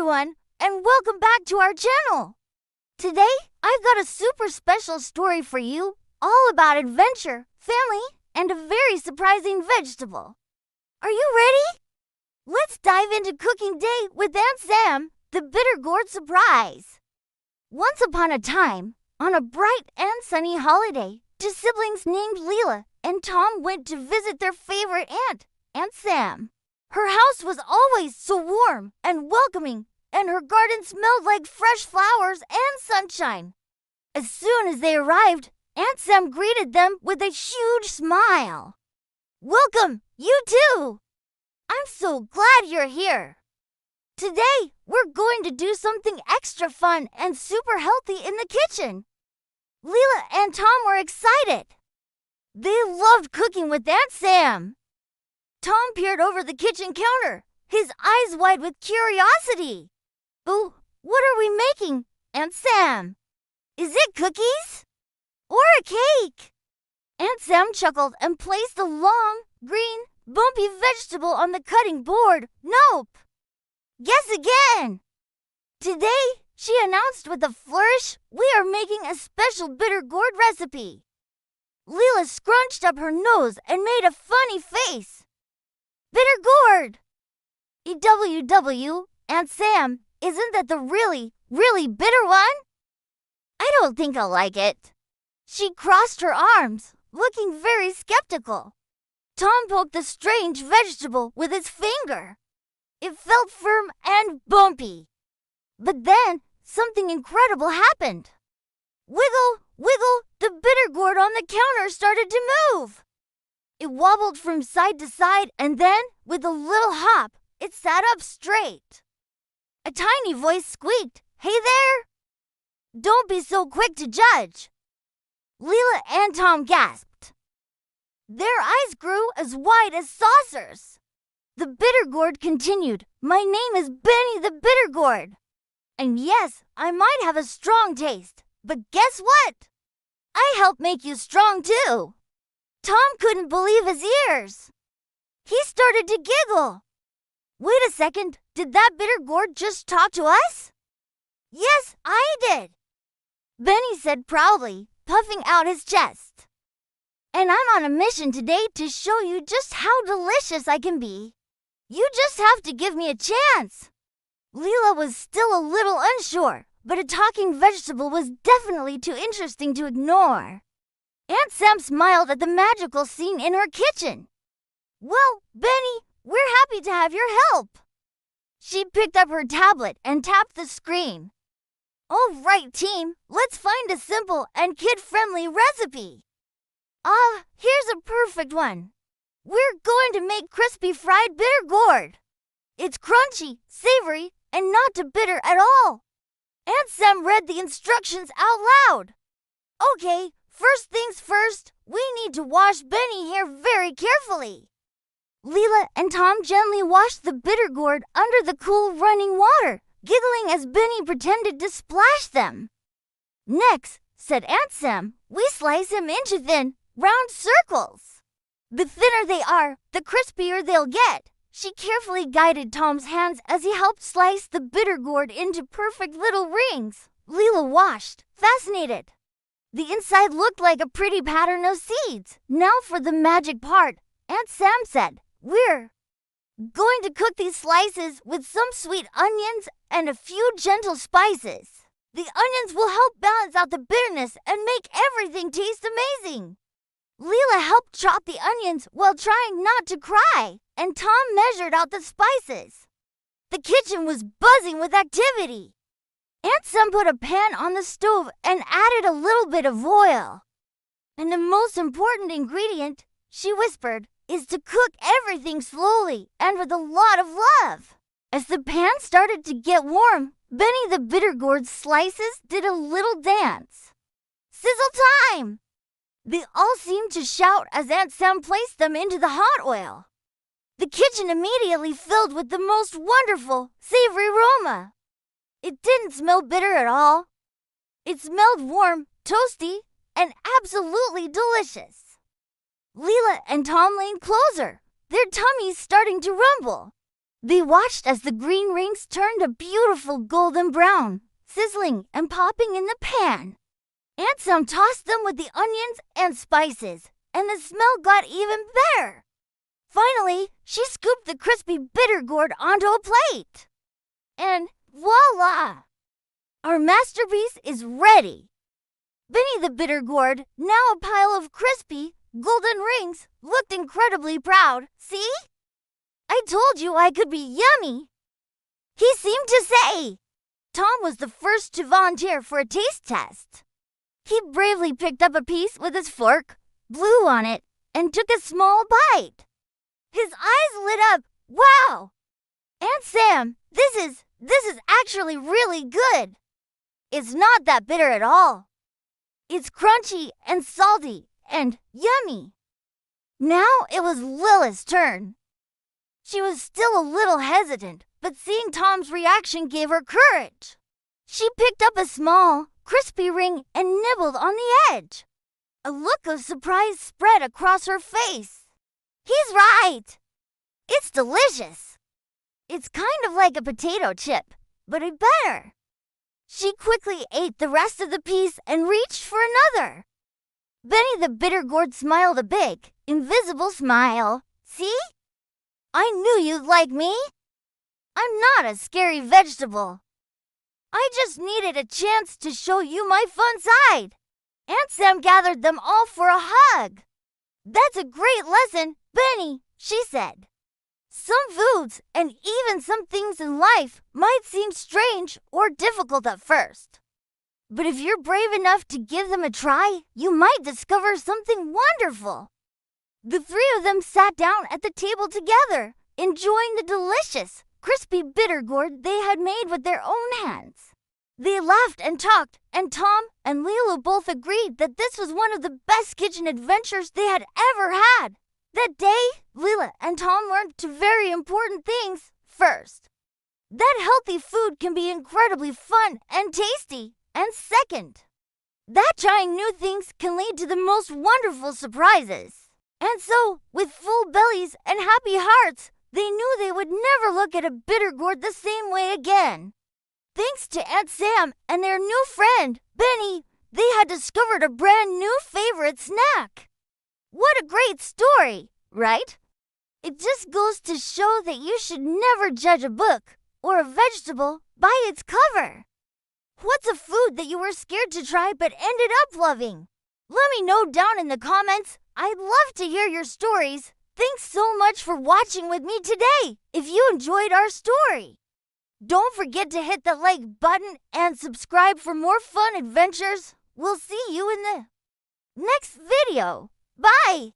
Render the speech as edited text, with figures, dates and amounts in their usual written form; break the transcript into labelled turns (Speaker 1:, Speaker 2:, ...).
Speaker 1: everyone, and welcome back to our channel. Today, I've got a super special story for you, all about adventure, family, and a very surprising vegetable. Are you ready? Let's dive into Cooking Day with Aunt Sam, the bitter gourd surprise. Once upon a time, on a bright and sunny holiday, two siblings named Lila and Tom went to visit their favorite aunt, Aunt Sam. Her house was always so warm and welcoming, and her garden smelled like fresh flowers and sunshine. As soon as they arrived, Aunt Sam greeted them with a huge smile. "Welcome, you too! I'm so glad you're here. Today, we're going to do something extra fun and super healthy in the kitchen." Lila and Tom were excited. They loved cooking with Aunt Sam. Tom peered over the kitchen counter, his eyes wide with curiosity. "Oh, what are we making, Aunt Sam? Is it cookies? Or a cake?" Aunt Sam chuckled and placed the long, green, bumpy vegetable on the cutting board. "Nope. Guess again." "Today," she announced with a flourish, "we are making a special bitter gourd recipe." Lila scrunched up her nose and made a funny face. "Bitter gourd! EWW, Aunt Sam, isn't that the really, really bitter one?" "I don't think I'll like it." She crossed her arms, looking very skeptical. Tom poked the strange vegetable with his finger. It felt firm and bumpy. But then, something incredible happened. Wiggle, wiggle, the bitter gourd on the counter started to move. It wobbled from side to side, and then, with a little hop, it sat up straight. A tiny voice squeaked, "Hey there! Don't be so quick to judge." Lila and Tom gasped. Their eyes grew as wide as saucers. The bitter gourd continued, "My name is Benny the Bitter Gourd. And yes, I might have a strong taste, but guess what? I help make you strong too." Tom couldn't believe his ears. He started to giggle. "Wait a second, did that bitter gourd just talk to us?" "Yes, I did," Benny said proudly, puffing out his chest. "And I'm on a mission today to show you just how delicious I can be. You just have to give me a chance." Lila was still a little unsure, but a talking vegetable was definitely too interesting to ignore. Aunt Sam smiled at the magical scene in her kitchen. "Well, Benny, we're happy to have your help." She picked up her tablet and tapped the screen. "All right, team, let's find a simple and kid-friendly recipe. Here's a perfect one. We're going to make crispy fried bitter gourd. It's crunchy, savory, and not too bitter at all." Aunt Sam read the instructions out loud. "Okay, first things first, we need to wash Benny here very carefully." Lila and Tom gently washed the bitter gourd under the cool running water, giggling as Benny pretended to splash them. "Next," said Aunt Sam, "we slice him into thin, round circles. The thinner they are, the crispier they'll get." She carefully guided Tom's hands as he helped slice the bitter gourd into perfect little rings. Lila watched, fascinated. The inside looked like a pretty pattern of seeds. "Now for the magic part," Aunt Sam said. "We're going to cook these slices with some sweet onions and a few gentle spices. The onions will help balance out the bitterness and make everything taste amazing." Lila helped chop the onions while trying not to cry, and Tom measured out the spices. The kitchen was buzzing with activity. Aunt Sam put a pan on the stove and added a little bit of oil. "And the most important ingredient," she whispered, "is to cook everything slowly and with a lot of love." As the pan started to get warm, Benny the bitter gourd slices did a little dance. "Sizzle time!" They all seemed to shout as Aunt Sam placed them into the hot oil. The kitchen immediately filled with the most wonderful, savory aroma. It didn't smell bitter at all. It smelled warm, toasty, and absolutely delicious. Lila and Tom leaned closer, their tummies starting to rumble. They watched as the green rings turned a beautiful golden brown, sizzling and popping in the pan. Aunt Sam tossed them with the onions and spices, and the smell got even better. Finally, she scooped the crispy bitter gourd onto a plate. And voila! Our masterpiece is ready. Benny the bitter gourd, now a pile of crispy, golden rings, looked incredibly proud. See? I told you I could be yummy. He seemed to say. Tom was the first to volunteer for a taste test. He bravely picked up a piece with his fork, blew on it, and took a small bite. His eyes lit up. Wow! Aunt Sam, this is actually really good. It's not that bitter at all. It's crunchy and salty and yummy. Now it was Lila's turn. She was still a little hesitant, but seeing Tom's reaction gave her courage. She picked up a small, crispy ring and nibbled on the edge. A look of surprise spread across her face. He's right. It's delicious. It's kind of like a potato chip, but a better. She quickly ate the rest of the piece and reached for another. Benny the bitter gourd smiled a big, invisible smile. See? I knew you'd like me. I'm not a scary vegetable. I just needed a chance to show you my fun side. Aunt Sam gathered them all for a hug. That's a great lesson, Benny, she said. Some foods and even some things in life might seem strange or difficult at first. But if you're brave enough to give them a try, you might discover something wonderful. The three of them sat down at the table together, enjoying the delicious, crispy bitter gourd they had made with their own hands. They laughed and talked, and Tom and Lila both agreed that this was one of the best kitchen adventures they had ever had. That day, Lila and Tom learned two very important things. First, that healthy food can be incredibly fun and tasty. And second, that trying new things can lead to the most wonderful surprises. And so, with full bellies and happy hearts, they knew they would never look at a bitter gourd the same way again. Thanks to Aunt Sam and their new friend, Benny, they had discovered a brand new favorite snack. What a great story, right? It just goes to show that you should never judge a book or a vegetable by its cover. What's a food that you were scared to try but ended up loving? Let me know down in the comments. I'd love to hear your stories. Thanks so much for watching with me today. If you enjoyed our story, don't forget to hit the like button and subscribe for more fun adventures. We'll see you in the next video. Bye!